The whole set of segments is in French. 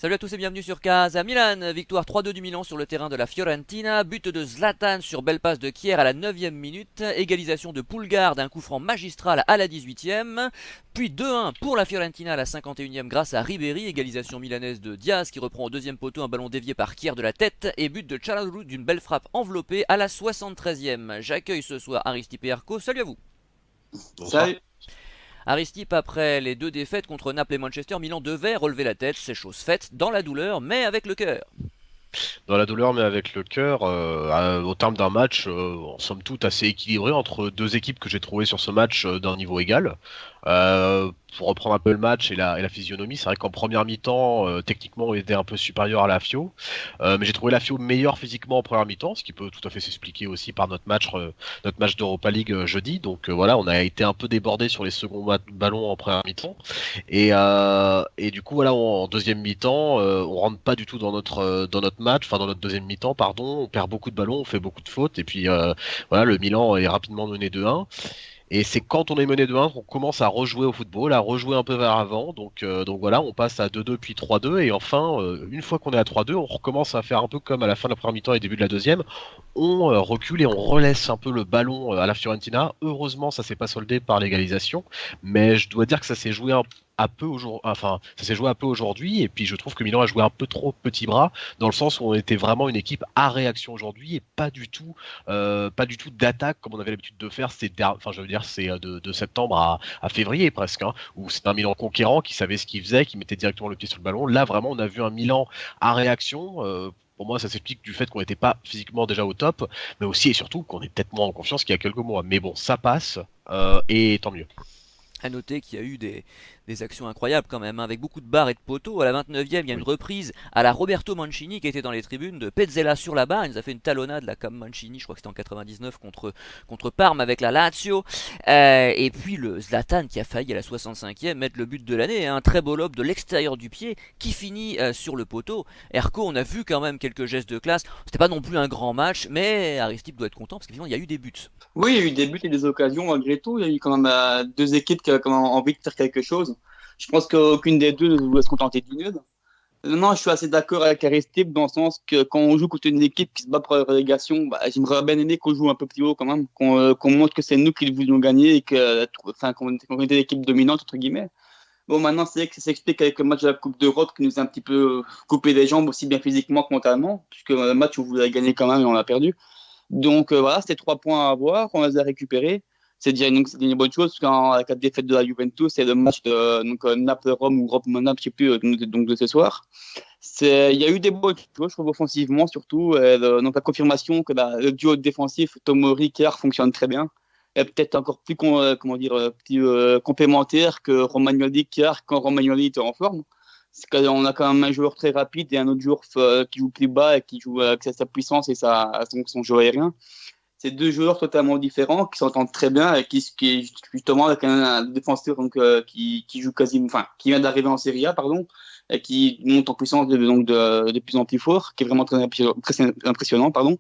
Salut à tous et bienvenue sur Casa Milan, victoire 3-2 du Milan sur le terrain de la Fiorentina, but de Zlatan sur belle passe de Kier à la 9e minute, égalisation de Poulgard d'un coup franc magistral à la 18e, puis 2-1 pour la Fiorentina à la 51e grâce à Ribéry, égalisation milanaise de Diaz qui reprend au deuxième poteau un ballon dévié par Kier de la tête et but de Çalhanoğlu d'une belle frappe enveloppée à la 73e. J'accueille ce soir Aristipe et Arco, salut à vous. Bonsoir. Salut. Aristipe, après les deux défaites contre Naples et Manchester, Milan devait relever la tête, c'est chose faite, dans la douleur, mais avec le cœur. Dans la douleur, mais avec le cœur, au terme d'un match, en somme toute assez équilibré entre deux équipes que j'ai trouvées sur ce match d'un niveau égal. Pour reprendre un peu le match et la physionomie, c'est vrai qu'en première mi-temps, techniquement, on était un peu supérieur à la Fio, mais j'ai trouvé la Fio meilleure physiquement en première mi-temps, ce qui peut tout à fait s'expliquer aussi par notre match d'Europa League jeudi. Donc voilà, on a été un peu débordé sur les seconds ballons en première mi-temps, et du coup voilà, en deuxième mi-temps, on rentre pas du tout dans notre match, enfin dans notre deuxième mi-temps, pardon, on perd beaucoup de ballons, on fait beaucoup de fautes, et puis voilà, le Milan est rapidement mené 2-1. Et c'est quand on est mené 2-1 qu'on commence à rejouer au football, à rejouer un peu vers avant. Donc voilà, on passe à 2-2 puis 3-2. Et enfin, une fois qu'on est à 3-2, on recommence à faire un peu comme à la fin de la première mi-temps et début de la deuxième. On recule et on relaisse un peu le ballon à la Fiorentina. Heureusement, ça s'est pas soldé par l'égalisation. Mais je dois dire que ça s'est joué un peu aujourd'hui, enfin, ça s'est joué un peu aujourd'hui, et puis je trouve que Milan a joué un peu trop petit bras, dans le sens où on était vraiment une équipe à réaction aujourd'hui et pas du tout d'attaque comme on avait l'habitude de faire. Enfin, je veux dire, c'est de septembre à février presque, hein, où c'est un Milan conquérant qui savait ce qu'il faisait, qui mettait directement le pied sur le ballon. Là, vraiment, on a vu un Milan à réaction. Pour moi, ça s'explique du fait qu'on n'était pas physiquement déjà au top, mais aussi et surtout qu'on est peut-être moins en confiance qu'il y a quelques mois. Mais bon, ça passe, et tant mieux. À noter qu'il y a eu des actions incroyables quand même, hein, avec beaucoup de barres et de poteaux. À la 29e, il y a une Oui. reprise à la Roberto Mancini qui était dans les tribunes de Pezzella sur la barre. Il nous a fait une talonnade là, comme Mancini, je crois que c'était en 99 contre Parme avec la Lazio. Et puis le Zlatan qui a failli à la 65e mettre le but de l'année, hein, un très beau lob de l'extérieur du pied qui finit sur le poteau. Erco, on a vu quand même quelques gestes de classe. C'était pas non plus un grand match, mais Aristide doit être content parce qu'évidemment il y a eu des buts. Oui, il y a eu des buts et des occasions malgré tout. Il y a eu quand même deux équipes qui avaient quand même envie de faire quelque chose. Je pense qu'aucune des deux ne voulait se contenter du nul. Non, je suis assez d'accord avec Aristide dans le sens que quand on joue contre une équipe qui se bat pour la relégation, bah, j'aimerais bien aimer qu'on joue un peu plus haut quand même, qu'on montre que c'est nous qui voulions gagner et qu'on était l'équipe dominante entre guillemets. Bon, maintenant, c'est vrai que ça s'explique avec le match de la Coupe d'Europe qui nous a un petit peu coupé les jambes aussi bien physiquement que mentalement, puisque le match, on voulait gagner quand même et on l'a perdu. Donc voilà, c'était 3 points à avoir, on les a récupérés. C'est une bonne chose, parce qu'en cas de défaite de la Juventus, c'est le match de Naples-Rome ou Rome-Naples, je sais plus, donc de ce soir. Il y a eu des bonnes choses, je trouve, offensivement, surtout. Donc la confirmation que le duo défensif Tomori-Kerr fonctionne très bien. Et peut-être encore plus, complémentaire que Romagnoli-Kerr quand Romagnoli était en forme. C'est qu'on a quand même un joueur très rapide et un autre joueur qui joue plus bas et qui joue avec sa puissance et son jeu aérien. C'est deux joueurs totalement différents qui s'entendent très bien et qui justement avec un défenseur qui joue quasiment, enfin, qui vient d'arriver en Serie A, pardon, et qui monte en puissance de plus en plus fort, qui est vraiment très impressionnant, pardon.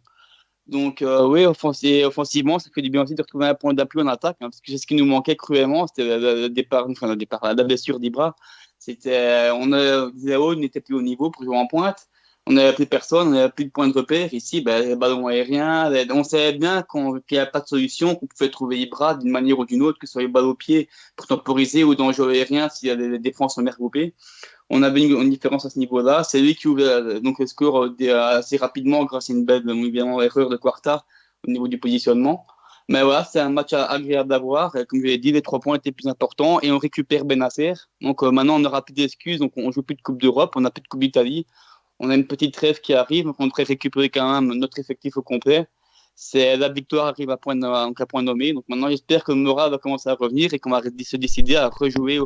Donc oui, offensivement, ça fait du bien aussi de retrouver un point d'appui en attaque, hein, parce que c'est ce qui nous manquait cruellement, c'était la blessure d'Ibra. Zéro n'était plus au niveau pour jouer en pointe. On n'avait plus personne, on n'avait plus de point de repère. Ici, les ballons aériens, on savait bien qu'il n'y avait pas de solution, qu'on pouvait trouver Ibra d'une manière ou d'une autre, que ce soit les balles au pied pour temporiser ou dans le jeu aérien s'il y a des défenses en regroupées. On avait une différence à ce niveau-là. C'est lui qui ouvrait donc le score assez rapidement grâce à une belle évidemment, erreur de Quarta au niveau du positionnement. Mais voilà, c'est un match agréable d'avoir. Comme je l'ai dit, les 3 points étaient plus importants et on récupère Benacer. Donc maintenant, on n'aura plus d'excuses. Donc on joue plus de Coupe d'Europe, on n'a plus de Coupe d'Italie. On a une petite trêve qui arrive, donc on devrait récupérer quand même notre effectif au complet. C'est la victoire arrive à point nommé. Donc maintenant, j'espère que Mora va commencer à revenir et qu'on va se décider à rejouer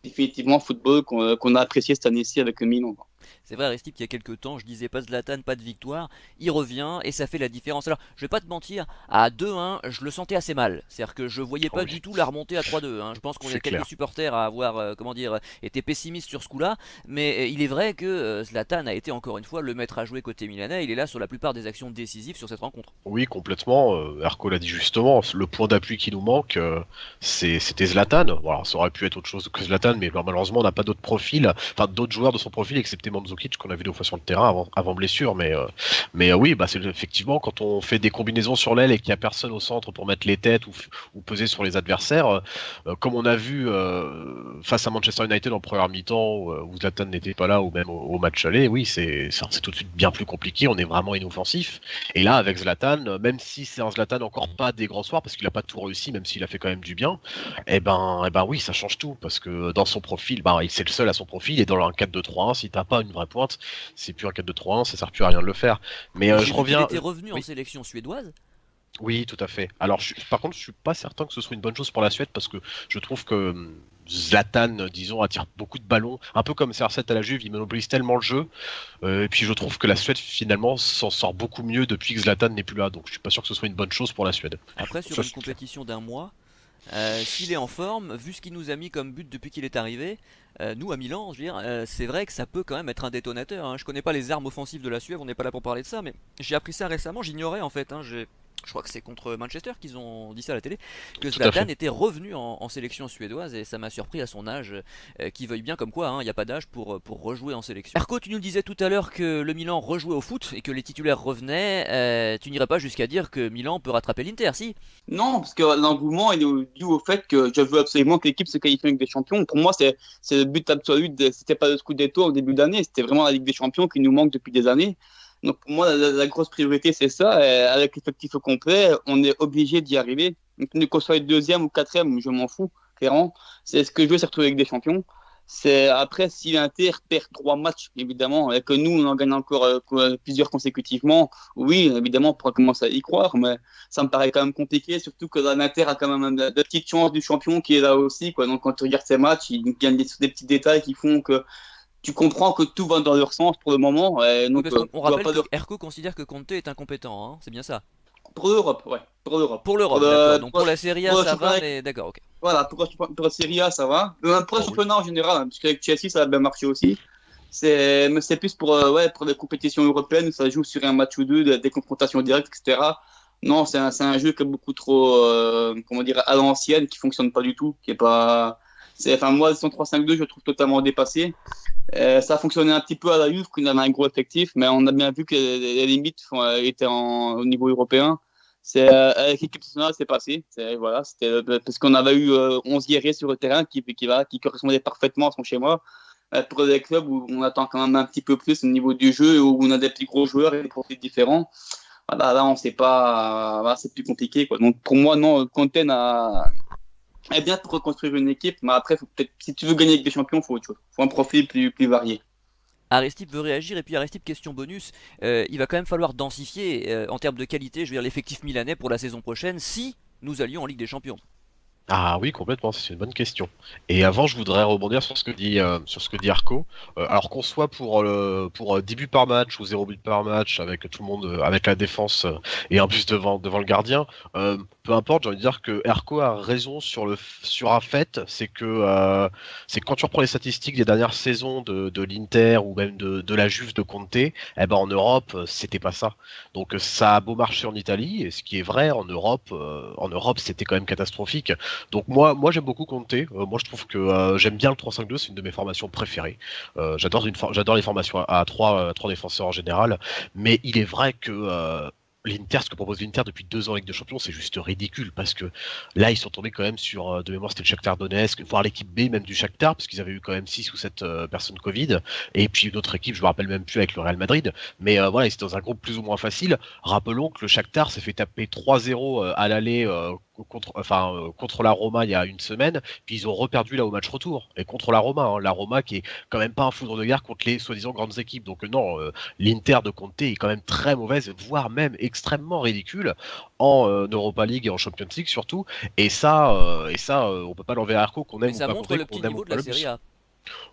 définitivement football qu'on a apprécié cette année-ci avec le Milan. C'est vrai, Aristide, qu'il y a quelques temps, je disais pas Zlatan, pas de victoire. Il revient et ça fait la différence. Alors, je vais pas te mentir, à 2-1, je le sentais assez mal. C'est-à-dire que je voyais Oh pas oui, du tout la remontée à 3-2, hein. Je pense qu'on c'est est quelques clair. supporters à avoir, comment dire, été pessimistes sur ce coup-là. Mais il est vrai que Zlatan a été encore une fois le maître à jouer côté milanais. Il est là sur la plupart des actions décisives sur cette rencontre. Oui, complètement. Erko l'a dit justement, le point d'appui qui nous manque, c'était Zlatan. Voilà, ça aurait pu être autre chose que Zlatan, mais malheureusement, on n'a pas d'autres profils, enfin d'autres joueurs de son profil, excepté Mandzukic qu'on a vu deux fois sur le terrain avant blessure. Mais oui, bah c'est effectivement quand on fait des combinaisons sur l'aile et qu'il n'y a personne au centre pour mettre les têtes ou peser sur les adversaires, comme on a vu face à Manchester United en première mi-temps où Zlatan n'était pas là, ou même au match aller, oui, c'est tout de suite bien plus compliqué. On est vraiment inoffensif. Et là, avec Zlatan, même si c'est un Zlatan encore pas des grands soirs, parce qu'il a pas tout réussi, même s'il a fait quand même du bien, eh ben oui, ça change tout, parce que dans son profil, c'est le seul à son profil, et dans un 4-2-3-1, si t'as pas une vraie pointe, c'est plus un 4-2-3-1, ça sert plus à rien de le faire. Mais Et je j'ai vu qu'il reviens, était revenu en oui, sélection suédoise. oui, tout à fait. Alors, par contre, je suis pas certain que ce soit une bonne chose pour la Suède, parce que je trouve que Zlatan, disons, attire beaucoup de ballons, un peu comme CR7 à la Juve, il monopolise tellement le jeu. Et puis je trouve que la Suède finalement s'en sort beaucoup mieux depuis que Zlatan n'est plus là, donc je suis pas sûr que ce soit une bonne chose pour la Suède. Après, sur Ça, une c'est clair. compétition d'un mois, s'il est en forme, vu ce qu'il nous a mis comme but depuis qu'il est arrivé, nous à Milan, je veux dire, c'est vrai que ça peut quand même être un détonateur, hein. Je connais pas les armes offensives de la Suède, on n'est pas là pour parler de ça, mais j'ai appris ça récemment, j'ignorais en fait, hein. Je crois que c'est contre Manchester qu'ils ont dit ça à la télé, que Tout à Zlatan fait. était revenu en sélection suédoise et ça m'a surpris à son âge, qu'il veuille bien comme quoi, hein, il n'y a pas d'âge pour rejouer en sélection. Arco, tu nous disais tout à l'heure que le Milan rejouait au foot et que les titulaires revenaient, tu n'irais pas jusqu'à dire que Milan peut rattraper l'Inter, si? Non, parce que l'engouement il est dû au fait que je veux absolument que l'équipe se qualifie avec des champions. Pour moi, c'est le but absolu. C'était pas le Scudetto au début d'année, c'était vraiment la Ligue des Champions qui nous manque depuis des années. Donc pour moi, la grosse priorité, c'est ça. Et avec l'effectif au complet, on est obligé d'y arriver. Donc, qu'on soit deuxième ou quatrième, je m'en fous, clairement. C'est ce que je veux, c'est retrouver avec des champions. C'est après si l'Inter perd 3 matchs, évidemment, et que nous on en gagne encore plusieurs consécutivement, oui, évidemment, on pourra commencer à y croire, mais ça me paraît quand même compliqué, surtout que l'Inter a quand même de petites chances du champion qui est là aussi, quoi. Donc quand tu regardes ces matchs, ils gagnent des petits détails qui font que tu comprends que tout va dans leur sens pour le moment, et Oui, donc parce qu'on tu vas rappelle pas que leur... Erco considère que Conte est incompétent, hein, c'est bien ça. pour l'Europe, ouais, pour l'Europe. Pour Pour l'Europe, d'accord. le, Donc pour, pour la Serie A, pour le ça va, championnat, mais d'accord, ok. voilà, pour la Serie A, ça va. Même pour le Oh oui. championnat en général, hein, parce qu'avec Chelsea, ça a bien marché aussi. Mais c'est plus pour, ouais, pour les compétitions européennes où ça joue sur un match ou deux, des confrontations directes, etc. Non, c'est un jeu qui est beaucoup trop, comment dire, à l'ancienne, qui fonctionne pas du tout, qui est pas. Enfin, moi, son 3-5-2, je le trouve totalement dépassé. Ça a fonctionné un petit peu à la Juve, qu'on avait un gros effectif, mais on a bien vu que les limites étaient au niveau européen. Avec l'équipe nationale, c'est passé. Voilà, c'était parce qu'on avait eu 11 guerriers sur le terrain qui correspondaient parfaitement à son schéma. Pour des clubs où on attend quand même un petit peu plus au niveau du jeu, où on a des plus gros joueurs et des profils différents, voilà, là, on sait pas, voilà, c'est plus compliqué, quoi. Donc, pour moi, non, Conte est bien pour reconstruire une équipe, mais après, faut peut-être, si tu veux gagner avec des champions, faut autre chose. Faut un profil plus varié. Aristide veut réagir, et puis Aristide, question bonus, il va quand même falloir densifier en termes de qualité, je veux dire, l'effectif milanais pour la saison prochaine si nous allions en Ligue des Champions. Ah oui, complètement, c'est une bonne question. Et avant, je voudrais rebondir sur ce que dit Arco. Alors qu'on soit pour 10 buts par match ou 0 but par match, avec tout le monde, avec la défense et un but devant le gardien, peu importe, j'ai envie de dire que Arco a raison sur un fait, c'est que quand tu reprends les statistiques des dernières saisons de l'Inter ou même de la Juve de Conte, eh ben en Europe, c'était pas ça. Donc ça a beau marcher en Italie, et ce qui est vrai en Europe, c'était quand même catastrophique. Donc moi j'aime beaucoup Conte. Moi je trouve que j'aime bien le 3-5-2, c'est une de mes formations préférées. J'adore les formations à trois défenseurs en général, mais il est vrai que l'Inter, ce que propose l'Inter depuis 2 ans avec Ligue de Champions, c'est juste ridicule parce que là ils sont tombés quand même sur de mémoire c'était le Shakhtar Donetsk, voire l'équipe B même du Shakhtar parce qu'ils avaient eu quand même 6 ou 7 personnes Covid et puis une autre équipe, je me rappelle même plus avec le Real Madrid, mais voilà, ils étaient dans un groupe plus ou moins facile. Rappelons que le Shakhtar s'est fait taper 3-0 à l'aller contre la Roma il y a une semaine, puis ils ont reperdu là au match retour et contre la Roma, hein, la Roma qui est quand même pas un foudre de guerre contre les soi-disant grandes équipes. Donc non, l'Inter de Conte est quand même très mauvaise, voire même extrêmement ridicule en Europa League et en Champions League surtout. Et ça, on peut pas l'enlever à Arco qu'on Mais aime ou ça pas montre Conte, le qu'on petit aime ou niveau de pas la le Serie bus. A.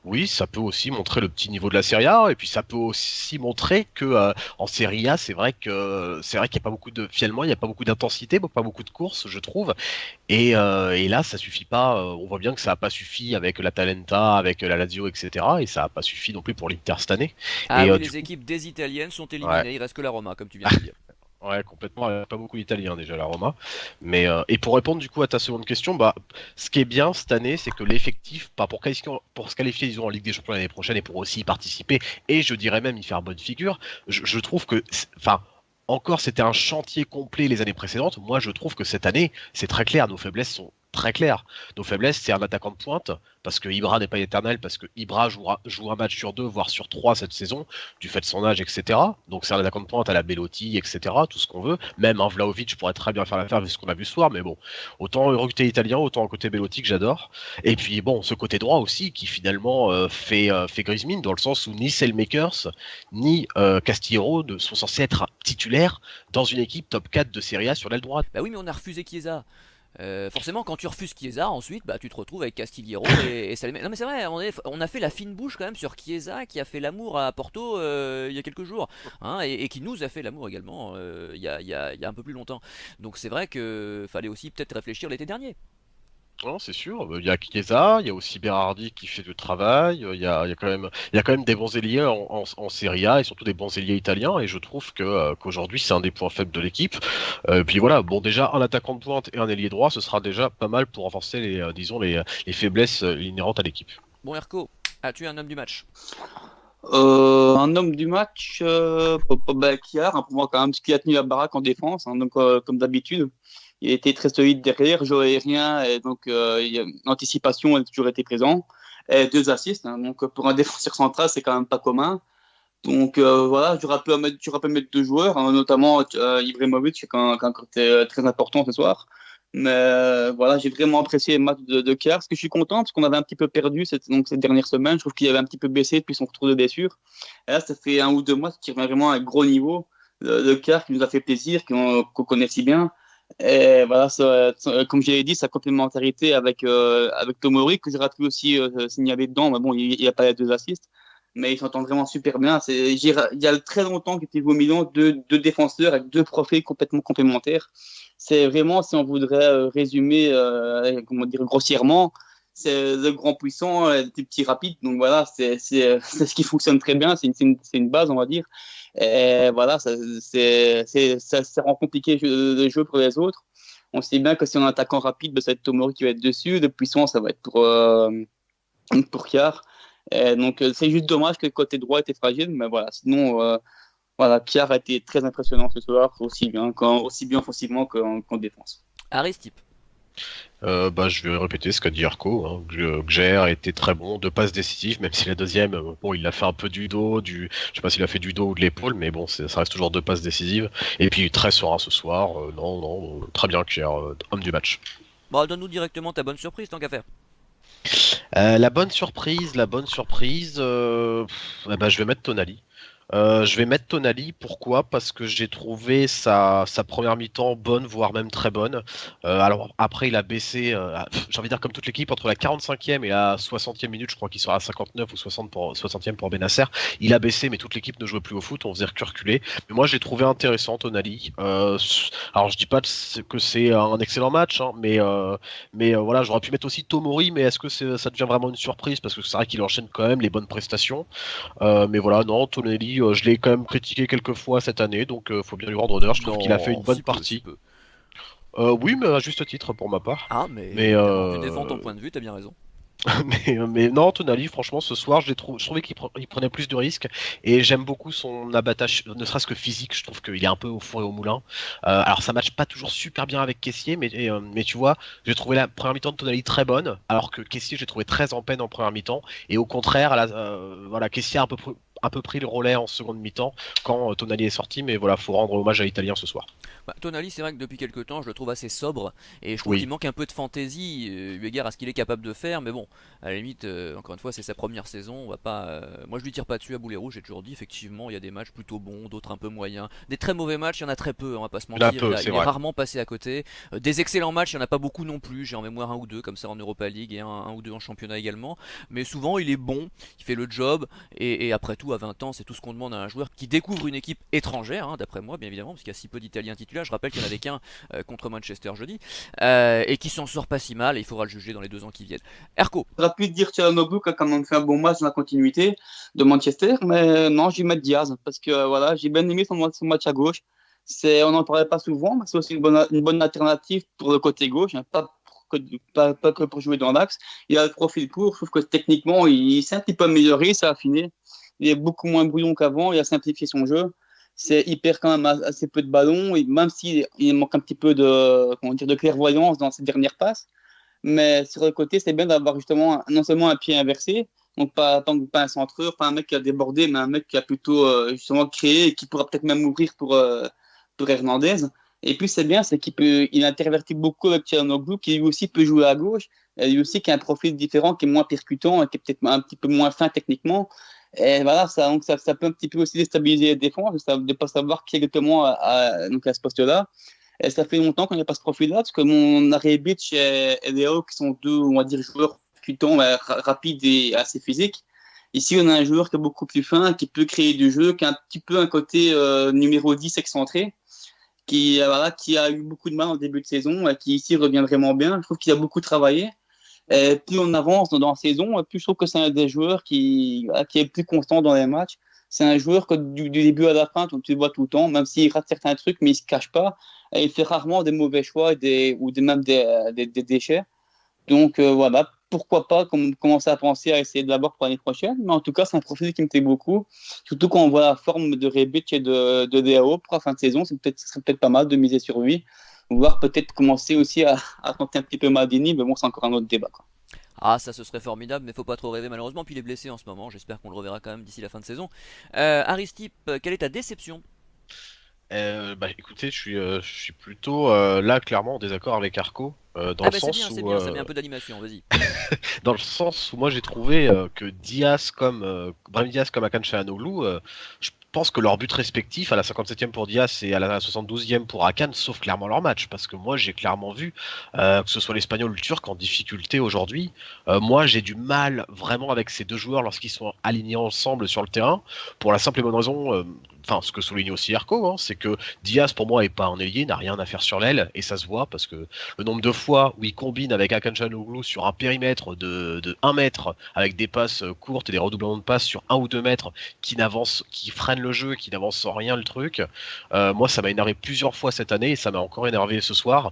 Oui, ça peut aussi montrer le petit niveau de la Serie A, et puis ça peut aussi montrer que en Serie A, c'est vrai qu'il n'y a pas beaucoup de finalement, il n'y a pas beaucoup d'intensité, pas beaucoup de courses, je trouve. Et là, ça suffit pas. On voit bien que ça n'a pas suffi avec l'Atalanta, avec la Lazio, etc. Et ça n'a pas suffi non plus pour l'Inter cette année. Ah Et oui, du les coup, équipes des Italiennes sont ouais. éliminées, il reste que la Roma, comme tu viens de le dire. Ouais, complètement. Il y a pas beaucoup d'Italiens déjà, la Roma. Mais et pour répondre du coup à ta seconde question, bah, ce qui est bien cette année, c'est que l'effectif, pas pour se qualifier, disons, en Ligue des Champions l'année prochaine et pour aussi y participer, et je dirais même y faire bonne figure, je trouve que, enfin, encore c'était un chantier complet les années précédentes. Moi, je trouve que cette année, c'est très clair. Nos faiblesses sont très claires. Nos faiblesses, c'est un attaquant de pointe, parce que Ibra n'est pas éternel, parce que Ibra joue un match sur deux, voire sur trois cette saison du fait de son âge, etc. Donc c'est un attaquant de pointe à la Belotti, etc. Tout ce qu'on veut. Même un Vlahovic pourrait très bien faire l'affaire vu ce qu'on a vu ce soir, mais bon. Autant un côté italien, autant un côté Belotti que j'adore. Et puis bon, ce côté droit aussi qui finalement fait grise mine, dans le sens où ni Selmakers, ni Castillero ne sont censés être titulaires dans une équipe top 4 de Serie A sur l'aile droite. Bah oui, mais on a refusé Chiesa. Forcément, quand tu refuses Chiesa, ensuite, bah, tu te retrouves avec Castillero et Salmé. Non, mais c'est vrai, on a fait la fine bouche quand même sur Chiesa qui a fait l'amour à Porto il y a quelques jours, hein, et qui nous a fait l'amour également il y a un peu plus longtemps. Donc c'est vrai que fallait aussi peut-être réfléchir l'été dernier. Non, c'est sûr. Il y a Chiesa, il y a aussi Berardi qui fait du travail. Il y a quand même des bons ailiers en Serie A et surtout des bons ailiers italiens. Et je trouve qu'aujourd'hui c'est un des points faibles de l'équipe. Puis voilà, bon déjà un attaquant de pointe et un ailier droit, ce sera déjà pas mal pour renforcer disons les faiblesses inhérentes à l'équipe. Bon, Erko, as-tu un homme du match? Un homme du match, Kiar, hein, pour moi quand même, ce qui a tenu la baraque en défense, hein, donc comme d'habitude. Il était très solide derrière, jeu aérien, et donc l'anticipation a toujours été présent. Et deux assists, hein, donc pour un défenseur central, c'est quand même pas commun. Donc voilà, tu rappelles mettre deux joueurs, hein, notamment Ibrahimovic, qui a un côté très important ce soir. Mais voilà, j'ai vraiment apprécié le match de Kiar, parce que je suis content, parce qu'on avait un petit peu perdu ces dernières semaines. Je trouve qu'il avait un petit peu baissé depuis son retour de blessure. Et là, ça fait un ou deux mois qu'il revient vraiment à un gros niveau de Kiar, qui nous a fait plaisir, qu'on connaît si bien. Et voilà, comme je l'ai dit, sa complémentarité avec Tomori, que j'aurais pu aussi signaler dedans, mais bon, il n'y a pas les deux assists, mais ils s'entendent vraiment super bien. Il y a très longtemps qu'il était au Milan deux défenseurs avec deux profils complètement complémentaires. C'est vraiment, si on voudrait résumer, comment dire, grossièrement, c'est le grand puissant, le petit rapide. Donc voilà, c'est ce qui fonctionne très bien. C'est une base, on va dire. Et voilà, ça rend compliqué le jeu pour les autres. On sait bien que si on a un attaquant rapide, ben, ça va être Tomori qui va être dessus. De puissance, ça va être pour Kiar. Et donc, c'est juste dommage que le côté droit était fragile. Mais voilà, sinon, voilà, Kiar a été très impressionnant ce soir, aussi bien offensivement qu'en défense. Aristide. Bah, je vais répéter ce qu'a dit Arco. Hein. Gjer était très bon, deux passes décisives, même si la deuxième, bon, il a fait un peu du dos, je sais pas s'il a fait du dos ou de l'épaule, mais bon, ça reste toujours deux passes décisives. Et puis très serein ce soir. Non, non, très bien Gjer, homme du match. Bon, donne-nous directement ta bonne surprise, tant qu'à faire. La bonne surprise, bah, je vais mettre Tonali. Je vais mettre Tonali, pourquoi? Parce que j'ai trouvé sa première mi-temps bonne, voire même très bonne. Alors après, il a baissé, j'ai envie de dire comme toute l'équipe, entre la 45e et la 60e minute, je crois qu'il sera à 59 ou 60e pour Benasser. Il a baissé, mais toute l'équipe ne jouait plus au foot, on faisait que reculer. Mais moi, j'ai trouvé intéressant Tonali. Alors je dis pas que c'est un excellent match, hein, mais voilà, j'aurais pu mettre aussi Tomori, mais est-ce que ça devient vraiment une surprise? Parce que c'est vrai qu'il enchaîne quand même les bonnes prestations. Mais voilà, non, Tonelli, je l'ai quand même critiqué quelques fois cette année, donc faut bien lui rendre honneur. Je trouve qu'il a fait une Non, bonne si peu, si partie. peu. Oui, mais à juste titre pour ma part. Ah, mais Mais, évidemment, tu défends ton point de vue, t'as bien raison. mais non, Tonali, franchement, ce soir, je trouvais qu'il prenait plus de risques et j'aime beaucoup son abattage, ne serait-ce que physique. Je trouve qu'il est un peu au four et au moulin. Alors, ça matche pas toujours super bien avec Kessié, mais tu vois, j'ai trouvé la première mi-temps de Tonali très bonne, alors que Kessié, j'ai trouvé très en peine en première mi-temps. Et au contraire, voilà, Kessié un peu pris le relais en seconde mi-temps quand Tonali est sorti, mais voilà, faut rendre hommage à l'Italien ce soir. Tonali, c'est vrai que depuis quelques temps, je le trouve assez sobre et je trouve qu'il Oui, manque un peu de fantaisie eu égard à ce qu'il est capable de faire. Mais bon, à la limite, encore une fois, c'est sa première saison. On va pas, moi, je lui tire pas dessus à boulet rouge. J'ai toujours dit, effectivement, il y a des matchs plutôt bons, d'autres un peu moyens. Des très mauvais matchs, il y en a très peu, on va pas se il y en a mentir. peu, c'est Il est vrai. rarement passé à côté. Des excellents matchs, il y en a pas beaucoup non plus. J'ai en mémoire un ou deux, comme ça en Europa League et un ou deux en championnat également. Mais souvent, il est bon, il fait le job. Et après tout, à 20 ans, c'est tout ce qu'on demande à un joueur qui découvre une équipe étrangère, hein, d'après moi, bien évidemment, parce qu'il y a si peu d'Italiens titulaires. Je rappelle qu'il n'y en avait qu'un contre Manchester jeudi, et qui s'en sort pas si mal, et il faudra le juger dans les 2 ans qui viennent. Erko. J'aurais pu dire Çalhanoğlu qui a quand même fait un bon match dans la continuité de Manchester, mais non, je vais mettre Diaz parce que voilà, j'ai bien aimé son match à gauche. On n'en parlait pas souvent, mais c'est aussi une bonne alternative pour le côté gauche, hein, pas que pour jouer dans l'axe. Il a le profil pour, je trouve que techniquement, il s'est un petit peu amélioré, ça a affiné. Il est beaucoup moins brouillon qu'avant, il a simplifié son jeu. Il perd quand même assez peu de ballons, et même s'il manque un petit peu de clairvoyance dans ses dernières passes. Mais sur le côté, c'est bien d'avoir justement non seulement un pied inversé, donc pas un centreur, pas un mec qui a débordé, mais un mec qui a plutôt justement créé et qui pourra peut-être même ouvrir pour Hernandez. Et puis c'est bien, c'est il intervertit beaucoup avec Çalhanoğlu, qui lui aussi peut jouer à gauche, et lui aussi qui a un profil différent, qui est moins percutant, et qui est peut-être un petit peu moins fin techniquement. Et voilà, ça peut un petit peu aussi déstabiliser les défenses, de ne pas savoir qui exactement donc à ce poste-là. Et ça fait longtemps qu'on n'a pas ce profil-là, parce que mon Rebic et Léo, qui sont deux, on va dire, joueurs cutants, rapides et assez physiques. Ici, on a un joueur qui est beaucoup plus fin, qui peut créer du jeu, qui a un petit peu un côté numéro 10 excentré, qui a eu beaucoup de mal en début de saison, qui ici revient vraiment bien. Je trouve qu'il a beaucoup travaillé. Et plus on avance dans la saison, plus je trouve que c'est un des joueurs qui est plus constant dans les matchs. C'est un joueur que du début à la fin, tu le vois tout le temps, même s'il rate certains trucs, mais il ne se cache pas. Et il fait rarement des mauvais choix même des déchets. Donc voilà, pourquoi pas commencer à penser à essayer d'abord pour l'année prochaine. Mais en tout cas, c'est un profil qui me plaît beaucoup. Surtout quand on voit la forme de Rebic et de DAO pour la fin de saison, ce serait peut-être pas mal de miser sur lui. Voire peut-être commencer aussi à tenter un petit peu Maldini, mais bon, c'est encore un autre débat, quoi. Ah, ça ce serait formidable, mais faut pas trop rêver malheureusement. Puis il est blessé en ce moment. J'espère qu'on le reverra quand même d'ici la fin de saison. Aristip, quelle est ta déception? Bah écoutez, je suis plutôt là clairement en désaccord avec Arco, Ah bah c'est bien, ça met un peu d'animation. Vas-y. dans le sens où moi j'ai trouvé que Brahim Diaz comme Hakan Çalhanoğlu, je pense que leurs buts respectifs, à la 57e pour Diaz et à la 72e pour Hakan, sauvent clairement leur match. Parce que moi j'ai clairement vu que ce soit l'Espagnol ou le Turc en difficulté aujourd'hui. Moi j'ai du mal vraiment avec ces deux joueurs lorsqu'ils sont alignés ensemble sur le terrain, pour la simple et bonne raison, enfin ce que souligne aussi Arco, hein, c'est que Diaz pour moi est pas un ailier, n'a rien à faire sur l'aile, et ça se voit parce que le nombre de fois où il combine avec Hakan Çalhanoğlu sur un périmètre de 1 mètre avec des passes courtes et des redoublements de passes sur 1 ou 2 mètres qui freinent le jeu, qui n'avancent sans rien le truc. Moi ça m'a énervé plusieurs fois cette année et ça m'a encore énervé ce soir.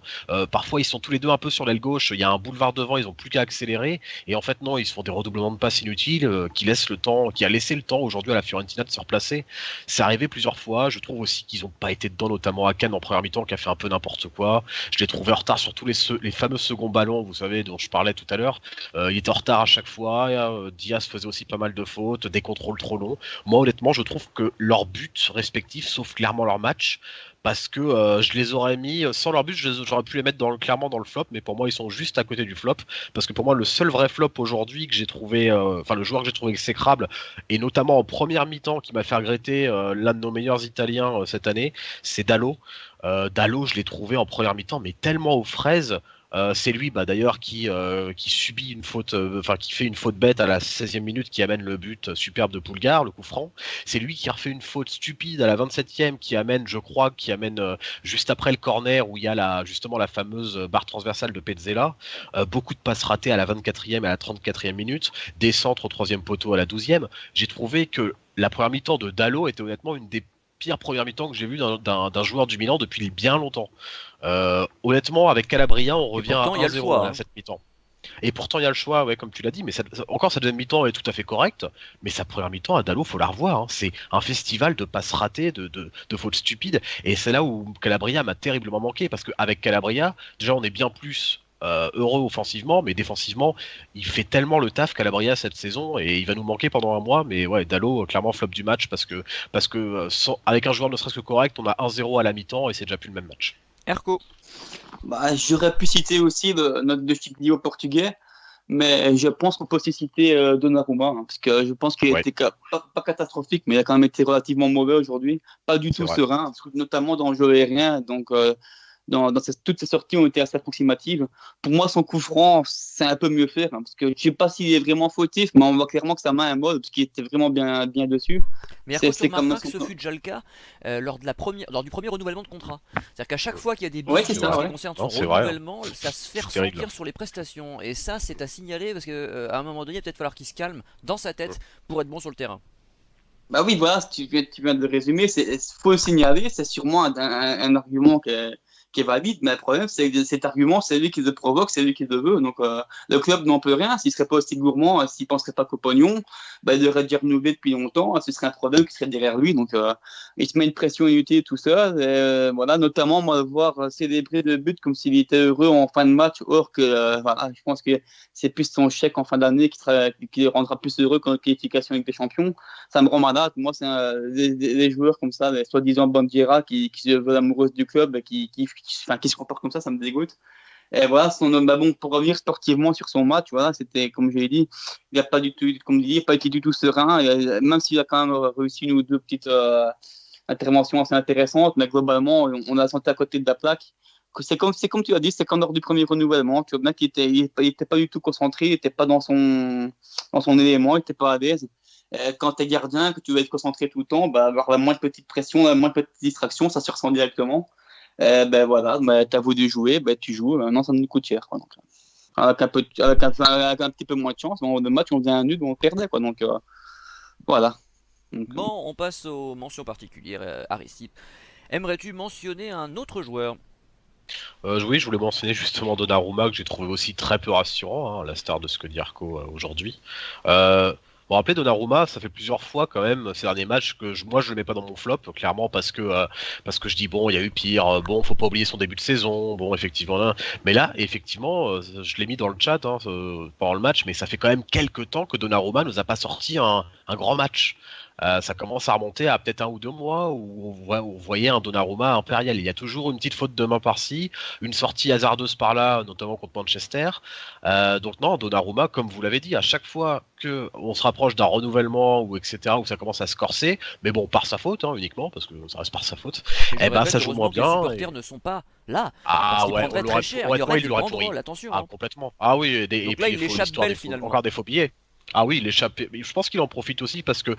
Parfois ils sont tous les deux un peu sur l'aile gauche, il y a un boulevard devant, ils ont plus qu'à accélérer et en fait non, ils se font des redoublements de passes inutiles qui a laissé le temps aujourd'hui à la Fiorentina de se replacer. C'est arrivé plusieurs fois, je trouve aussi qu'ils n'ont pas été dedans, notamment à Cannes en première mi-temps qui a fait un peu n'importe quoi. Je l'ai trouvé en retard sur tous les fameux seconds ballons, vous savez, dont je parlais tout à l'heure. Il était en retard à chaque fois, Diaz faisait aussi pas mal de fautes, des contrôles trop longs. Moi honnêtement je trouve que leurs buts respectifs sauvent clairement leur match, parce que je les aurais mis, sans leur but j'aurais pu les mettre clairement dans le flop, mais pour moi ils sont juste à côté du flop, parce que pour moi le seul vrai flop aujourd'hui que j'ai trouvé, enfin le joueur que j'ai trouvé exécrable, et notamment en première mi-temps qui m'a fait regretter l'un de nos meilleurs Italiens cette année, c'est Dalot. Dalot, je l'ai trouvé en première mi-temps, mais tellement aux fraises. C'est lui d'ailleurs qui subit une faute, enfin qui fait une faute bête à la 16e minute qui amène le but superbe de Poulgare, le coup franc. C'est lui qui a refait une faute stupide à la 27e qui amène, je crois, juste après le corner où il y a justement la fameuse barre transversale de Pezzella. Beaucoup de passes ratées à la 24e et à la 34e minute, des centres au 3e poteau à la 12e. J'ai trouvé que la première mi-temps de Dalot était honnêtement une des pires premières mi-temps que j'ai vu d'un joueur du Milan depuis bien longtemps. Honnêtement, avec Calabria, on revient à 1-0 à cette mi-temps. Et pourtant, il y a le choix, ouais, comme tu l'as dit, mais encore sa deuxième mi-temps est tout à fait correcte, mais sa première mi-temps à Dalot, faut la revoir. Hein. C'est un festival de passes ratées, de fautes stupides, et c'est là où Calabria m'a terriblement manqué, parce qu'avec Calabria, déjà, on est bien plus heureux offensivement, mais défensivement, il fait tellement le taf Calabria cette saison et il va nous manquer pendant un mois. Mais ouais, Dalot, clairement flop du match parce que avec un joueur ne serait-ce que correct, on a 1-0 à la mi-temps et c'est déjà plus le même match. Erco. Bah, j'aurais pu citer aussi notre de Chiquilio portugais, mais je pense qu'on peut aussi citer Donnarumma, hein, parce que je pense qu'il a été pas catastrophique, mais il a quand même été relativement mauvais aujourd'hui, pas du tout serein, parce que notamment dans le jeu aérien, donc toutes ces sorties ont été assez approximatives. Pour moi, son coup franc, c'est un peu mieux faire, hein, parce que je ne sais pas s'il est vraiment fautif, mais on voit clairement que sa main est molle, parce qu'il était vraiment bien dessus. Mais Erco, tu remarqueras que ce fut déjà le cas lors du premier renouvellement de contrat. C'est-à-dire qu'à chaque fois qu'il y a des buts qui concernent son renouvellement, ça se fait ressentir sur les prestations. Et ça, c'est à signaler, parce qu'à un moment donné, il va peut-être falloir qu'il se calme dans sa tête pour être bon sur le terrain. Bah oui, voilà, tu viens de le résumer, il faut le signaler, c'est sûrement un argument qui est valide, mais le problème, c'est que cet argument, c'est lui qui le provoque, c'est lui qui le veut. Donc, le club n'en peut rien. S'il serait pas aussi gourmand, s'il penserait pas qu'au pognon, bah, il aurait déjà renouvelé depuis longtemps. Ce serait un problème qui serait derrière lui. Donc, il se met une pression inutile tout seul. Et, voilà, notamment, moi, voir célébrer le but comme s'il était heureux en fin de match, or que, voilà, je pense que c'est plus son chèque en fin d'année qui le rendra plus heureux qu'en qualification avec des champions. Ça me rend malade. Moi, c'est les joueurs comme ça, les soi-disant Bandiera qui se veulent amoureuses du club, qui se comporte comme ça me dégoûte. Et voilà, bah bon, pour revenir sportivement sur son match, voilà, c'était, comme je l'ai dit, il n'a pas du tout, comme je dis, pas été du tout serein, même s'il a quand même réussi une ou deux petites interventions assez intéressantes, mais globalement, on a senti à côté de la plaque. C'est comme tu as dit, c'est comme lors du premier renouvellement, tu vois bien qu'il était pas du tout concentré, il n'était pas dans son élément, il n'était pas à l'aise. Quand tu es gardien, que tu veux être concentré tout le temps, bah, avoir la moindre petite pression, la moindre petite distraction, ça se ressent directement. Ben voilà, t'as voulu jouer, tu joues. Maintenant, ça nous coûte cher, quoi. Donc, avec un petit peu moins de chance, le match, on faisait un nul, on perdait, quoi. Donc, voilà. Donc, bon, on passe aux mentions particulières, Aristide. Aimerais-tu mentionner un autre joueur ? Oui, je voulais mentionner justement Donnarumma, que j'ai trouvé aussi très peu rassurant, hein, à la star de ce que dit Arco aujourd'hui. Bon, rappelez Donnarumma, ça fait plusieurs fois quand même ces derniers matchs que moi je le mets pas dans mon flop, clairement parce que je dis bon, il y a eu pire, bon, faut pas oublier son début de saison, bon, effectivement là, mais là effectivement, je l'ai mis dans le chat pendant le match, mais ça fait quand même quelques temps que Donnarumma nous a pas sorti un grand match. Ça commence à remonter à peut-être 1 ou 2 mois où on voyait un Donnarumma impérial. Il y a toujours une petite faute de main par-ci, une sortie hasardeuse par-là, notamment contre Manchester. Donc non, Donnarumma, comme vous l'avez dit, à chaque fois qu'on se rapproche d'un renouvellement ou etc., où ça commence à se corser, mais bon, par sa faute uniquement, parce que ça reste par sa faute, ça joue moins bien. Les supporters ne sont pas là. Ah ouais, on très cher. Il y aurait des banderoles, attention. Ah, complètement. Ah oui, et donc là, il échappe belle finalement. Encore des faux billets. Ah oui, il échappe. Je pense qu'il en profite aussi parce que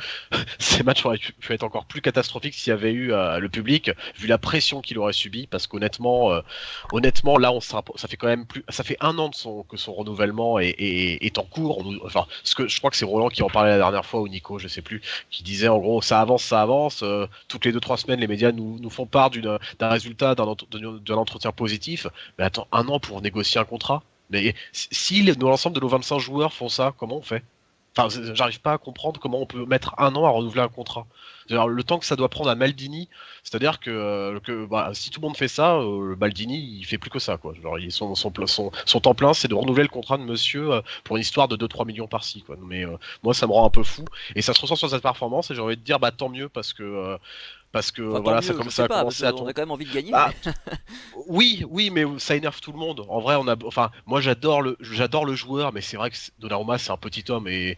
ces matchs auraient pu être encore plus catastrophiques s'il y avait eu le public, vu la pression qu'il aurait subi. Parce qu'honnêtement, là, ça fait quand même ça fait 1 an que son renouvellement est en cours. Enfin, je crois que c'est Roland qui en parlait la dernière fois ou Nico, je sais plus, qui disait en gros ça avance. Toutes les 2-3 semaines, les médias nous font part d'un résultat, d'un entretien positif. Mais attends, 1 an pour négocier un contrat. Mais si l'ensemble de nos 25 joueurs font ça, comment on fait ? Enfin, j'arrive pas à comprendre comment on peut mettre 1 an à renouveler un contrat. Alors, le temps que ça doit prendre à Maldini, c'est-à-dire que si tout le monde fait ça, Maldini il fait plus que ça, quoi. Genre, son temps plein, c'est de renouveler le contrat de monsieur pour une histoire de 2-3 millions par-ci, quoi. Mais moi, ça me rend un peu fou et ça se ressent sur cette performance et j'ai envie de dire tant mieux parce que voilà, ça a commencé à tomber. On a quand même envie de gagner. Oui, mais ça énerve tout le monde. En vrai, moi j'adore le joueur, mais c'est vrai que Donnarumma c'est un petit homme et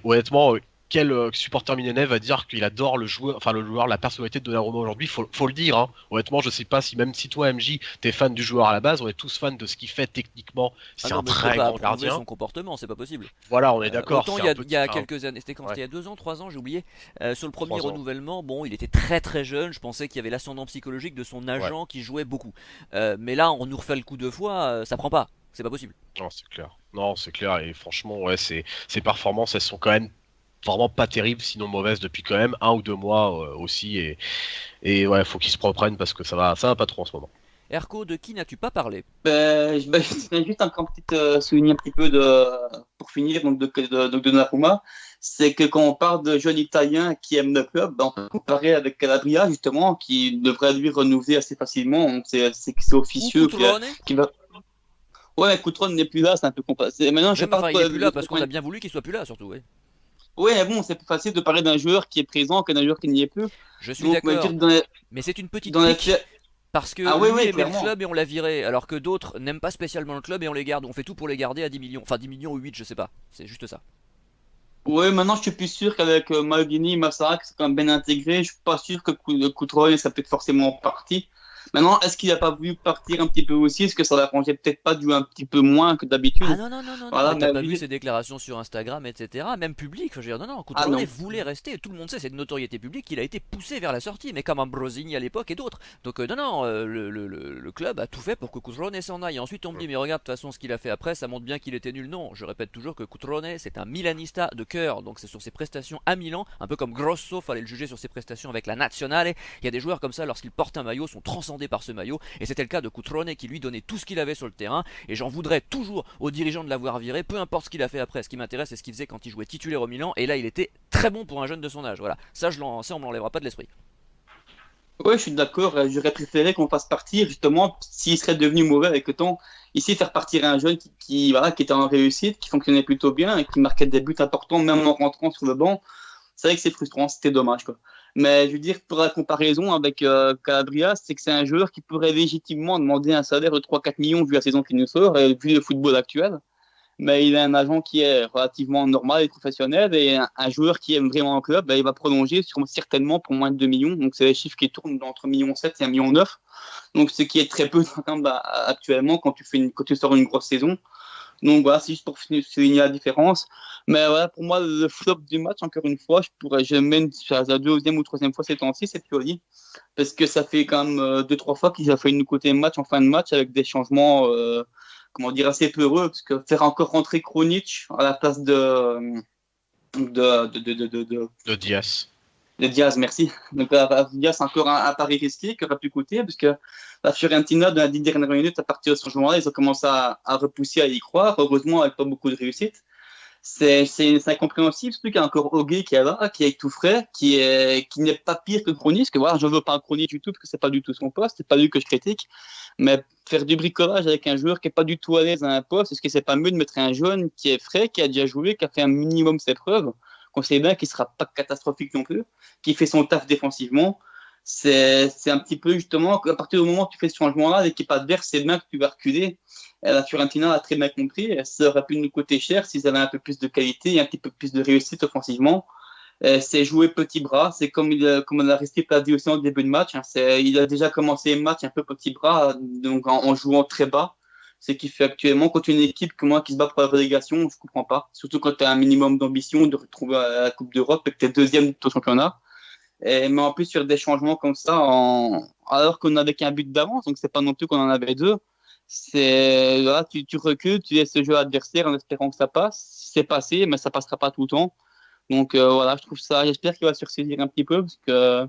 honnêtement, quel supporter milanais va dire qu'il adore le joueur, la personnalité de Donnarumma aujourd'hui, faut le dire. Hein. Honnêtement, je sais pas même si toi MJ t'es fan du joueur à la base, on est tous fans de ce qu'il fait techniquement. C'est un très grand gardien. Son comportement, c'est pas possible. Voilà, on est d'accord. Autant il y a quelques années, c'était quand c'était il y a 2 ans, 3 ans, j'ai oublié. Sur le premier renouvellement, bon, il était très très jeune. Je pensais qu'il y avait l'ascendant psychologique de son agent qui jouait beaucoup. Mais là, on nous refait le coup 2 fois, ça prend pas. C'est pas possible. Non, c'est clair. Et franchement, ouais, ces performances, elles sont quand même vraiment pas terrible, sinon mauvaise depuis quand même 1 ou 2 mois aussi et ouais, faut qu'ils se reprennent parce que ça va pas trop en ce moment. Erco, de qui n'as-tu pas parlé? Je voudrais juste encore souligner un petit peu pour finir donc de Donnarumma, c'est que quand on parle de jeunes Italiens qui aiment le club, on peut comparer avec Calabria justement qui devrait lui renouveler assez facilement. C'est officieux qui va. Ouais, Coutron n'est plus là, c'est un peu compliqué. Maintenant, je Oui, sais mais pas enfin, il quoi. est plus là parce qu'on a bien voulu qu'il soit plus là, surtout. Oui. Ouais, mais bon, c'est plus facile de parler d'un joueur qui est présent que d'un joueur qui n'y est plus. Je suis Donc, on va dire d'accord, que mais c'est une petite dans les pique. faits. Parce que Ah, oui, lui oui, aimait le clairement. club et on l'a viré, alors que d'autres n'aiment pas spécialement le club et on les garde. On fait tout pour les garder à 10 millions. Enfin 10 millions ou 8, je sais pas. C'est juste ça. Ouais, maintenant, je suis plus sûr qu'avec Maldini, Massarak, c'est quand même bien intégré. Je suis pas sûr que Coutron ça peut être forcément parti. Maintenant, est-ce qu'il a pas voulu partir un petit peu aussi? Est-ce que ça l'arrangeait peut-être pas de jouer un petit peu moins que Ah d'habitude? non, non, non, non, non, Voilà, mais t'as mais pas vu vu. ses déclarations sur Instagram, etc. Même public, je veux dire, non, non, Ah Cutrone non. voulait rester, et tout le monde sait, c'est de notoriété publique qu'il a été poussé vers la sortie, mais comme Ambrosini à l'époque et d'autres. Donc non, non, le club a tout fait pour que Cutrone s'en aille. Et ensuite on me dit, mais regarde, de toute façon, ce qu'il a fait après, ça montre bien qu'il était nul. Non, je répète toujours que Cutrone, c'est un Milanista de cœur, donc c'est sur ses prestations à Milan, un peu comme Grosso, fallait le juger sur ses prestations avec la Nazionale. Il y a des joueurs comme ça, lorsqu'ils portent un maillot, sont transcendés par ce maillot, et c'était le cas de Cutrone qui lui donnait tout ce qu'il avait sur le terrain, et j'en voudrais toujours aux dirigeants de l'avoir viré, peu importe ce qu'il a fait après. Ce qui m'intéresse, c'est ce qu'il faisait quand il jouait titulaire au Milan, et là il était très bon pour un jeune de son âge. Voilà, ça on me l'enlèvera pas de l'esprit. Ouais, je suis d'accord. J'aurais préféré qu'on fasse partir, justement, s'il serait devenu mauvais avec le temps. Ici, faire partir un jeune voilà, qui était en réussite, qui fonctionnait plutôt bien et qui marquait des buts importants, même en rentrant sur le banc. C'est vrai que c'est frustrant, c'était dommage, quoi. Mais je veux dire, pour la comparaison avec Calabria, c'est que c'est un joueur qui pourrait légitimement demander un salaire de 3-4 millions vu la saison qui nous sort et vu le football actuel. Mais il a un agent qui est relativement normal et professionnel et un joueur qui aime vraiment le club, ben, il va prolonger certainement pour moins de 2 millions. Donc, c'est les chiffres qui tournent entre 1,7 million et 1,9 million. Donc, ce qui est très peu actuellement quand tu sors une grosse saison. Donc, voilà, c'est juste pour souligner la différence. Mais voilà, pour moi, le flop du match, encore une fois, je mène à la deuxième ou troisième fois ces temps-ci, c'est Pioli. Parce que ça fait quand même deux, trois fois qu'il a fait nous coûter un match en fin de match avec des changements, comment dire, assez peureux. Parce que faire encore rentrer Kronic à la place de, de, de, de, de, de, De Diaz. de Diaz, merci. Donc, Diaz, encore un pari risqué qui aurait pu coûter. Parce que la Fiorentina, dans les 10 dernières minutes, à partir de ce changement-là, ils ont commencé à repousser, à y croire. Heureusement, avec pas beaucoup de réussite. C'est incompréhensible, surtout qu'il y a encore Ogé qui est là, qui est tout frais, qui n'est pas pire que Chronique, parce que voilà, je ne veux pas un Chronique du tout, parce que c'est pas du tout son poste, c'est pas lui que je critique, mais faire du bricolage avec un joueur qui est pas du tout à l'aise à un poste, est-ce que c'est pas mieux de mettre un jeune qui est frais, qui a déjà joué, qui a fait un minimum ses preuves, qu'on sait bien qu'il sera pas catastrophique non plus, qui fait son taf défensivement, c'est un petit peu justement, à partir du moment où tu fais ce changement-là, l'équipe adverse sait bien que tu vas reculer. Et la Fiorentina a très bien compris. Ça aurait pu nous coûter cher s'ils avaient un peu plus de qualité et un petit peu plus de réussite offensivement. C'est jouer petit bras. C'est comme on a resté l'a dit aussi en début de match. Hein. Il a déjà commencé le match un peu petit bras, donc en jouant très bas. Ce qui fait actuellement, quand une équipe comme moi qui se bat pour la relégation, je ne comprends pas. Surtout quand tu as un minimum d'ambition de retrouver la Coupe d'Europe et que tu es deuxième de ton championnat. Mais en plus, sur des changements comme ça, alors qu'on n'avait qu'un but d'avance, donc c'est pas non plus qu'on en avait deux. Là, tu recules, tu laisses ce jeu adversaire en espérant que ça passe. C'est passé, mais ça passera pas tout le temps. Donc voilà, je trouve ça. J'espère qu'il va se ressaisir un petit peu parce que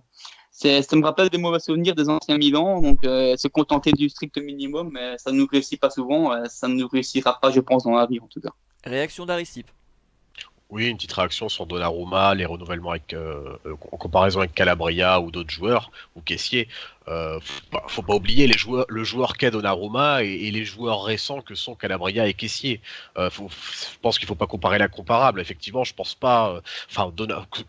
ça me rappelle des mauvais souvenirs des anciens Milan. Donc se contenter du strict minimum, mais ça ne nous réussit pas souvent. Ça ne nous réussira pas, je pense, dans la vie en tout cas. Réaction d'Aristip. Oui, une petite réaction sur Donnarumma, les renouvellements en comparaison avec Calabria ou d'autres joueurs, ou Kessié. Faut pas oublier le joueur qu'est Donnarumma et les joueurs récents que sont Calabria et Kessié. Je pense qu'il faut pas comparer la comparable. Effectivement, je pense pas.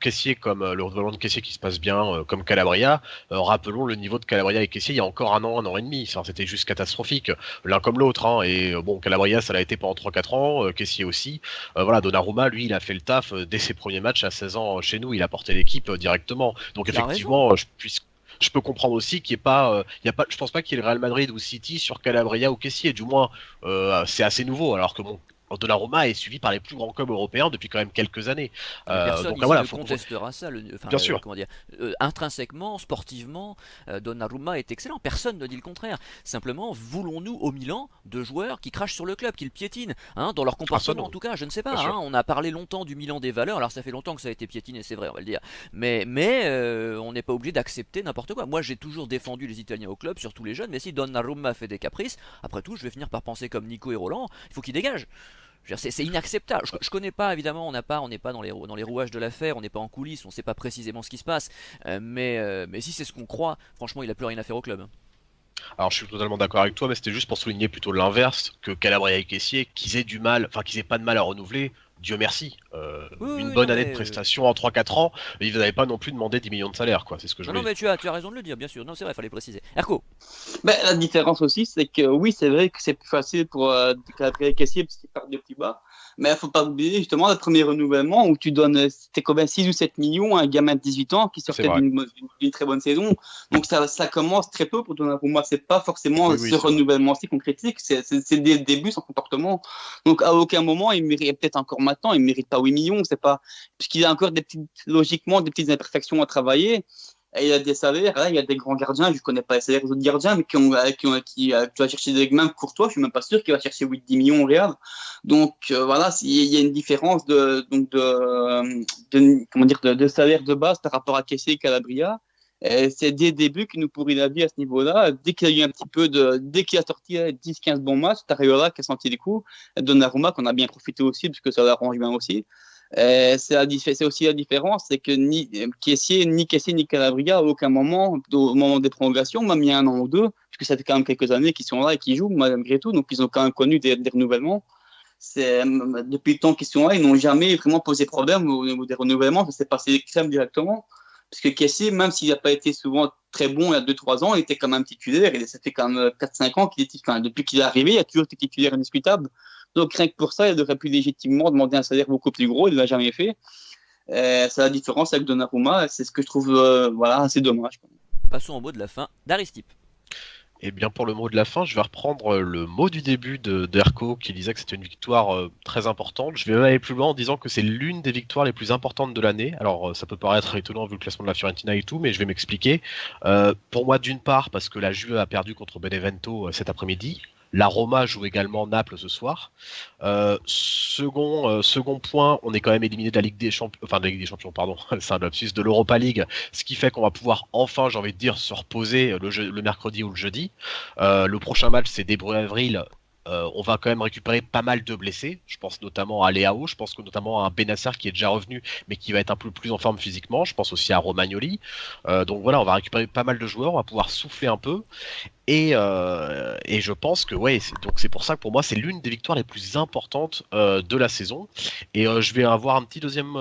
Kessié comme le renouvellement de Kessié qui se passe bien, comme Calabria. Rappelons le niveau de Calabria et Kessié il y a encore un an et demi. C'était juste catastrophique, l'un comme l'autre. Hein. Et bon, Calabria, ça l'a été pendant 3-4 ans, Kessié aussi. Voilà, Donnarumma, lui, il a fait le taf dès ses premiers matchs à 16 ans chez nous. Il a porté l'équipe directement. Donc Il a effectivement, je peux comprendre aussi qu'il n'y ait pas, je pense pas qu'il y ait le Real Madrid ou City sur Calabria ou Kessié, du moins c'est assez nouveau, alors que bon, Donnarumma est suivi par les plus grands clubs européens depuis quand même quelques années. Mais personne Donc ici voilà, ne contestera ça. bien sûr. Comment dire, intrinsèquement, sportivement, Donnarumma est excellent. Personne ne dit le contraire. Simplement, voulons-nous au Milan de joueurs qui crachent sur le club, qui le piétinent, hein, dans leur Ah, ça comportement non, en tout cas. Je ne sais bien pas. sûr. Hein, on a parlé longtemps du Milan des valeurs. Alors ça fait longtemps que ça a été piétiné, c'est vrai, on va le dire. Mais on n'est pas obligé d'accepter n'importe quoi. Moi, j'ai toujours défendu les Italiens au club, surtout les jeunes. Mais si Donnarumma fait des caprices, après tout, je vais finir par penser comme Nico et Roland. Il faut qu'ils dégagent. C'est inacceptable. Je connais pas, évidemment, on n'est pas dans les rouages de l'affaire, on n'est pas en coulisses, on sait pas précisément ce qui se passe. Mais si c'est ce qu'on croit, franchement, il a plus rien à faire au club. Alors je suis totalement d'accord avec toi, mais c'était juste pour souligner plutôt l'inverse, que Calabria et Caissier, qu'ils aient pas de mal à renouveler, Dieu merci. Oui, oui, Une oui, non bonne année de mais prestation en 3-4 ans, ils n'avaient pas non plus demandé 10 millions de salaire, quoi, c'est ce que je non, voulais non, dire. mais tu as raison de le dire, bien sûr. Non, c'est vrai, il fallait préciser. Erco. Ben, la différence aussi, c'est que oui, c'est vrai que c'est plus facile pour Gabriel Cassier parce qu'il part de plus bas. Mais il ne faut pas oublier justement le premier renouvellement où tu donnes, c'était combien, 6 ou 7 millions à un gamin de 18 ans qui C'est sortait vrai. d'une très bonne saison. Donc ça commence très peu pour Donnarumma. C'est pas forcément Oui, oui, ce c'est vrai. renouvellement-ci qu'on critique, c'est dès le début son comportement. Donc à aucun moment, il mérite, peut-être encore maintenant, il ne mérite pas 8 millions. C'est pas, puisqu'il a encore logiquement des petites imperfections à travailler. Et il y a des salaires, là, il y a des grands gardiens, je ne connais pas les salaires des autres gardiens, mais tu vas chercher des même Courtois, je ne suis même pas sûr qu'il va chercher 8-10 millions au Real. Donc voilà, il y a une différence comment dire, de salaire de base par rapport à Kessié et Calabria. Et c'est dès le début qu'il nous pourrit la vie à ce niveau-là. Dès qu'il a eu un petit peu dès qu'il a sorti 10-15 bons matchs, Tariola qui a senti les coups, Donnarumma qu'on a bien profité aussi, parce que ça l'arrange bien aussi. C'est aussi la différence, c'est que ni Kessié ni Calabria, à aucun moment, au moment des prolongations, même il y a un an ou deux, puisque ça fait quand même quelques années qu'ils sont là et qu'ils jouent malgré tout, donc ils ont quand même connu des renouvellements. Depuis le temps qu'ils sont là, ils n'ont jamais vraiment posé problème au niveau des renouvellements, ça s'est passé crème directement. Parce que Kessié, même s'il n'a pas été souvent très bon il y a 2-3 ans, il était quand même titulaire. Et ça fait quand même 4-5 ans qu'il était, enfin, depuis qu'il est arrivé, il a toujours été titulaire indiscutable. Donc rien que pour ça, il aurait pu légitimement demander un salaire beaucoup plus gros. Il ne l'a jamais fait. C'est la différence avec Donnarumma. C'est ce que je trouve voilà, assez dommage. Passons au mot de la fin d'Aristip. Et bien pour le mot de la fin, je vais reprendre le mot du début d'Erco qui disait que c'était une victoire très importante. Je vais même aller plus loin en disant que c'est l'une des victoires les plus importantes de l'année. Alors ça peut paraître étonnant vu le classement de la Fiorentina et tout, mais je vais m'expliquer. Pour moi d'une part parce que la Juve a perdu contre Benevento cet après-midi. La Roma joue également Naples ce soir. Second point, on est quand même éliminé de la Ligue des Champions, enfin de la Ligue des Champions, pardon, c'est un lapsus, de l'Europa League, ce qui fait qu'on va pouvoir enfin, j'ai envie de dire, se reposer le mercredi ou le jeudi. Le prochain match, c'est début avril. On va quand même récupérer pas mal de blessés. Je pense notamment à Leao, je pense que notamment à un Benacer qui est déjà revenu, mais qui va être un peu plus en forme physiquement. Je pense aussi à Romagnoli. Donc voilà, on va récupérer pas mal de joueurs, on va pouvoir souffler un peu. Et je pense que ouais, c'est pour ça que pour moi c'est l'une des victoires les plus importantes de la saison. Et je vais avoir un petit deuxième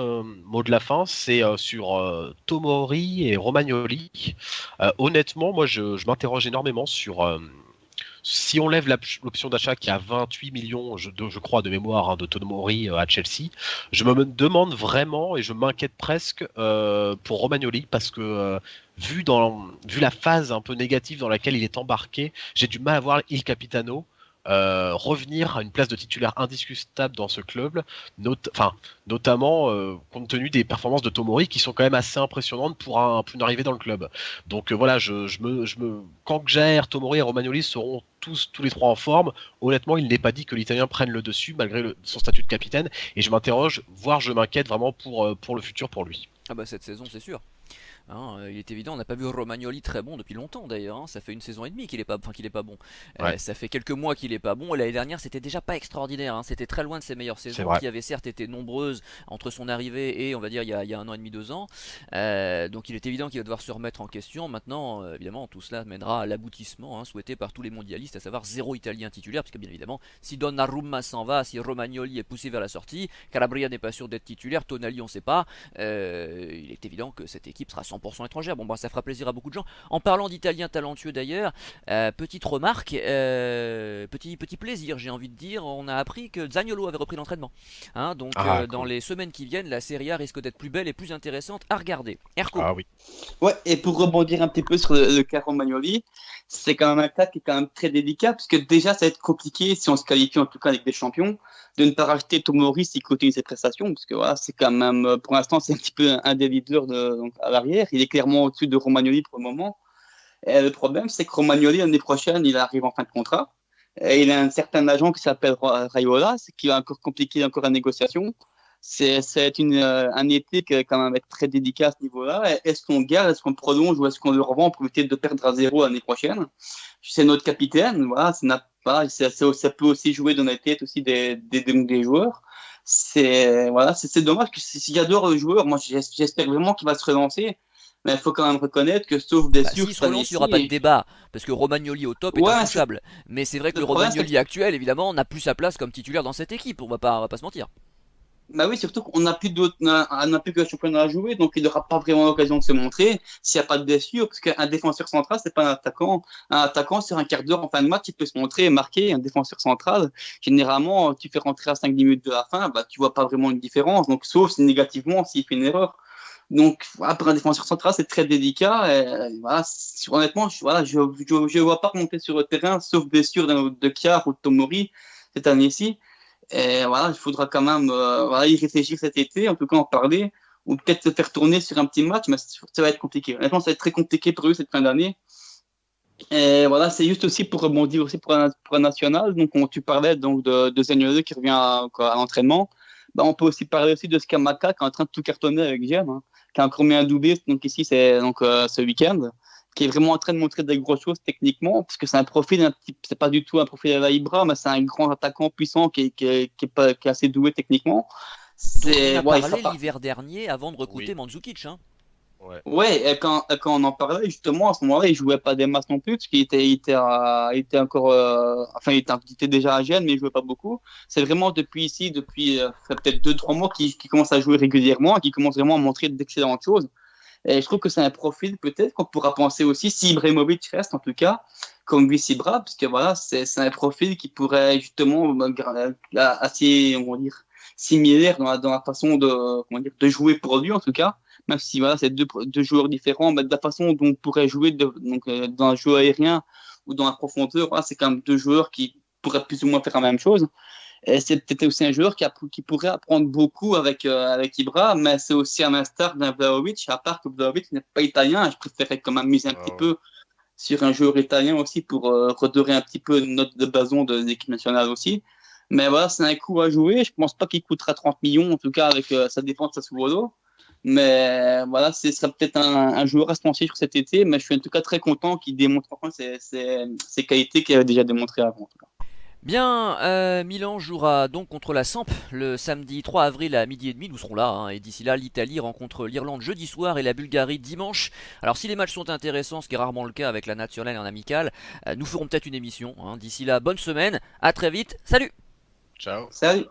mot de la fin, c'est sur Tomori et Romagnoli. Honnêtement, moi je m'interroge énormément sur si on lève l'option d'achat qui est à 28 millions, je crois, de mémoire, hein, de Tomori à Chelsea, je me demande vraiment et je m'inquiète presque pour Romagnoli parce que vu la phase un peu négative dans laquelle il est embarqué, j'ai du mal à voir Il Capitano revenir à une place de titulaire indiscutable dans ce club, notamment compte tenu des performances de Tomori qui sont quand même assez impressionnantes pour une arrivée dans le club. Donc voilà, quand Kjaer, Tomori et Romagnoli seront tous les trois en forme, honnêtement, il n'est pas dit que l'Italien prenne le dessus malgré son statut de capitaine. Et je m'interroge, voire je m'inquiète vraiment pour le futur pour lui. Ah bah cette saison, c'est sûr. Hein, il est évident, on n'a pas vu Romagnoli très bon depuis longtemps d'ailleurs. Hein. Ça fait une saison et demie qu'il est pas bon. Ouais, Ça fait quelques mois qu'il est pas bon. L'année dernière, c'était déjà pas extraordinaire. Hein. C'était très loin de ses meilleures c'est saisons, vrai. qui avaient certes été nombreuses entre son arrivée et on va dire il y a un an et demi, 2 ans. Donc il est évident qu'il va devoir se remettre en question. Maintenant, évidemment, tout cela mènera à l'aboutissement souhaité par tous les mondialistes, à savoir zéro Italien titulaire, parce que bien évidemment, si Donnarumma s'en va, si Romagnoli est poussé vers la sortie, Calabria n'est pas sûr d'être titulaire, Tonali on ne sait pas. Il est évident que cette équipe sera 100% étrangère. Bon, bah, ça fera plaisir à beaucoup de gens. En parlant d'Italiens talentueux d'ailleurs, petite remarque, petit plaisir, j'ai envie de dire, on a appris que Zaniolo avait repris l'entraînement. Hein, donc dans Cool. les semaines qui viennent, la Serie A risque d'être plus belle et plus intéressante à regarder. Erco. Ah oui. Ouais, et pour rebondir un petit peu sur le cas Romagnoli, c'est quand même un cas qui est quand même très délicat, parce que déjà, ça va être compliqué, si on se qualifie en tout cas avec des champions, de ne pas racheter Tomori s'il continue ses prestations, parce que voilà, c'est quand même, pour l'instant, c'est un petit peu un des leaders donc, à l'arrière. Il est clairement au-dessus de Romagnoli pour le moment. Et le problème, c'est que Romagnoli, l'année prochaine, il arrive en fin de contrat. Et il a un certain agent qui s'appelle Raiola, ce qui va encore compliquer encore la négociation. C'est un été qui va quand même être très délicat à ce niveau-là. Est-ce qu'on garde, est-ce qu'on prolonge ou est-ce qu'on le revend pour éviter de perdre à zéro l'année prochaine? C'est notre capitaine, voilà, ça peut aussi jouer dans la tête aussi des joueurs. Voilà, c'est dommage que s'il y a d'autres joueurs, moi j'espère vraiment qu'il va se relancer. Mais il faut quand même reconnaître que sauf Bah, blessure s'il se cette relance, il n'y aura pas de année-ci, débat, parce que Romagnoli au top est ouais, intouchable. Mais c'est vrai que le le problème c'est que Romagnoli actuel, évidemment, n'a plus sa place comme titulaire dans cette équipe, on va pas se mentir. bah oui, surtout qu'on n'a plus d'autres, on n'a plus que le championnat à jouer, donc il n'aura pas vraiment l'occasion de se montrer s'il n'y a pas de blessure, parce qu'un défenseur central, c'est pas un attaquant. Un attaquant, sur un quart d'heure en fin de match, il peut se montrer et marquer. Un défenseur central, généralement, tu fais rentrer à 5 minutes de la fin, bah, tu vois pas vraiment une différence, donc sauf négativement s'il fait une erreur. Donc, voilà, pour un défenseur central, c'est très délicat. Et, voilà, honnêtement, je vois pas remonter sur le terrain, sauf blessure de Kiar ou de Tomori cette année-ci. Et voilà, il faudra quand même voilà, y réfléchir cet été, en tout cas en parler, ou peut-être se faire tourner sur un petit match, mais ça va être compliqué. Honnêtement, ça va être très compliqué pour eux cette fin d'année. Et voilà, c'est juste aussi pour rebondir aussi pour un national. Donc, tu parlais donc de Zaniolo qui revient à l'entraînement. Bah, on peut aussi parler aussi de Skamaka qui est en train de tout cartonner avec Gem, hein, qui a encore mis un doublé. Donc ici, c'est donc ce week-end, qui est vraiment en train de montrer des grosses choses techniquement, parce que c'est un profil, c'est pas du tout un profil à la Ibra, mais c'est un grand attaquant puissant qui est assez doué techniquement. Dont on C'est a ouais, il sera parlé pas. l'hiver dernier avant de recruter Oui, Mandzukic, hein. ouais. Ouais, et quand on en parlait, justement, à ce moment-là, il jouait pas des masses non plus, parce il était encore, enfin, il était déjà à Gênes, mais il jouait pas beaucoup. C'est vraiment depuis ici, depuis ça fait peut-être 2, 3 mois, qu'il commence à jouer régulièrement, qu'il commence vraiment à montrer d'excellentes choses. Et je trouve que c'est un profil, peut-être, qu'on pourra penser aussi, si Ibrahimovic reste, en tout cas, comme Luis Ibra, parce que voilà, c'est un profil qui pourrait, justement, assez, on va dire, similaire dans la façon de, comment dire, de jouer pour lui, en tout cas, même si voilà, c'est deux joueurs différents, mais de la façon dont on pourrait jouer donc, dans un jeu aérien ou dans la profondeur, voilà, c'est quand même deux joueurs qui pourraient plus ou moins faire la même chose. Et c'est peut-être aussi un joueur qui pourrait apprendre beaucoup avec Ibra, mais c'est aussi à l'instar d'un Vlahovic, à part que Vlahovic n'est pas italien, je préférais quand même miser un petit Ouais. peu sur un joueur italien aussi pour redorer un petit peu notre de blason de l'équipe nationale aussi. Mais voilà, c'est un coup à jouer. Je pense pas qu'il coûtera 30 millions, en tout cas avec sa défense à Sassuolo. Mais voilà, ce sera peut-être un joueur à se pencher sur cet été. Mais je suis en tout cas très content qu'il démontre enfin ses qualités qu'il avait déjà démontrées avant. En tout cas. Bien, Milan jouera donc contre la Samp le samedi 3 avril à 12h30, nous serons là, hein, et d'ici là l'Italie rencontre l'Irlande jeudi soir et la Bulgarie dimanche. Alors si les matchs sont intéressants, ce qui est rarement le cas avec la nationale en amical, nous ferons peut-être une émission, hein. D'ici là, bonne semaine, à très vite, salut! Ciao. Salut!